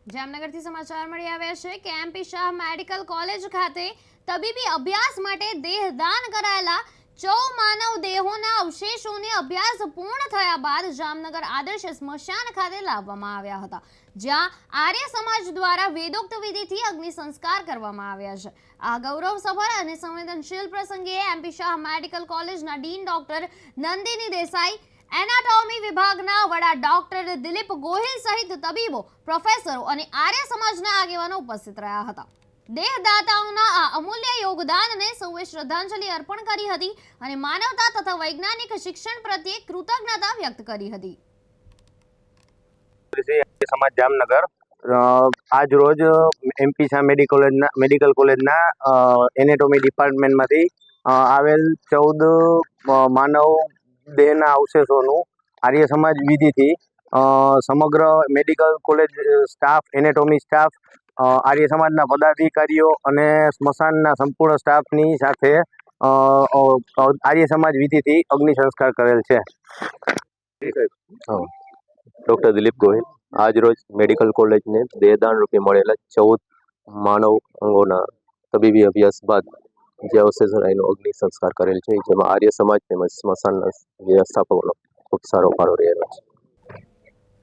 જામનગરથી સમાચાર મળી આવ્યા છે કે એમપી શાહ મેડિકલ કોલેજ ખાતે તબીબી અભ્યાસ માટે દેહદાન કરાયેલા 14 માનવ દેહોના અવશેષોને અભ્યાસ પૂર્ણ થયા બાદ જામનગર આદર્શ સ્મશાન ખાતે લાવવામાં આવ્યા હતા, જ્યાં આર્ય સમાજ દ્વારા વેદોક્ત વિધિથી અગ્નિ સંસ્કાર કરવામાં આવ્યા છે। આ ગૌરવસભર અને સંવેદનશીલ પ્રસંગે એમપી શાહ મેડિકલ કોલેજના dean doctor Nandini Desai, anatomy વિભાગના વડા ડોક્ટર દિલીપ ગોહિલ સહિત તબીબો, પ્રોફેસરો અને આર્ય સમાજના આગેવાનો ઉપસ્થિત રહ્યા હતા। દેહદાતાઓના આ અમૂલ્ય યોગદાનને સૌએ શ્રદ્ધાંજલિ અર્પણ કરી હતી અને માનવતા તથા વૈજ્ઞાનિક શિક્ષણ પ્રત્યે કૃતજ્ઞતા વ્યક્ત કરી હતી। સમાજ જામનગર આજ રોજ એમપી શાહ મેડિકલ કોલેજના એનેટોમી ડિપાર્ટમેન્ટમાંથી આવેલ 14 માનવ દેહના અવશેષોનું આર્ય સમાજ વિધિથી સમગ્ર medical college staff, anatomy staff, Arya સમાજના પદાધિકારીઓ અને સ્મશાનના સંપૂર્ણ સ્ટાફની સાથે આર્ય સમાજ વિધિથી અગ્નિ સંસ્કાર કરેલ છે। ડૉક્ટર દિલીપ ગોહિલ આજ રોજ મેડિકલ કોલેજને દેહદાન રૂપે મળેલા 14 માનવ અંગોના તબીબી અભ્યાસ બાદ જે અવશેષો એનો અગ્નિ સંસ્કાર કરેલ છે, જેમાં આર્ય સમાજ તેમજ સ્મશાનના વ્યવસ્થાપકોનો ખૂબ સારો ફાળો રહેલો છે।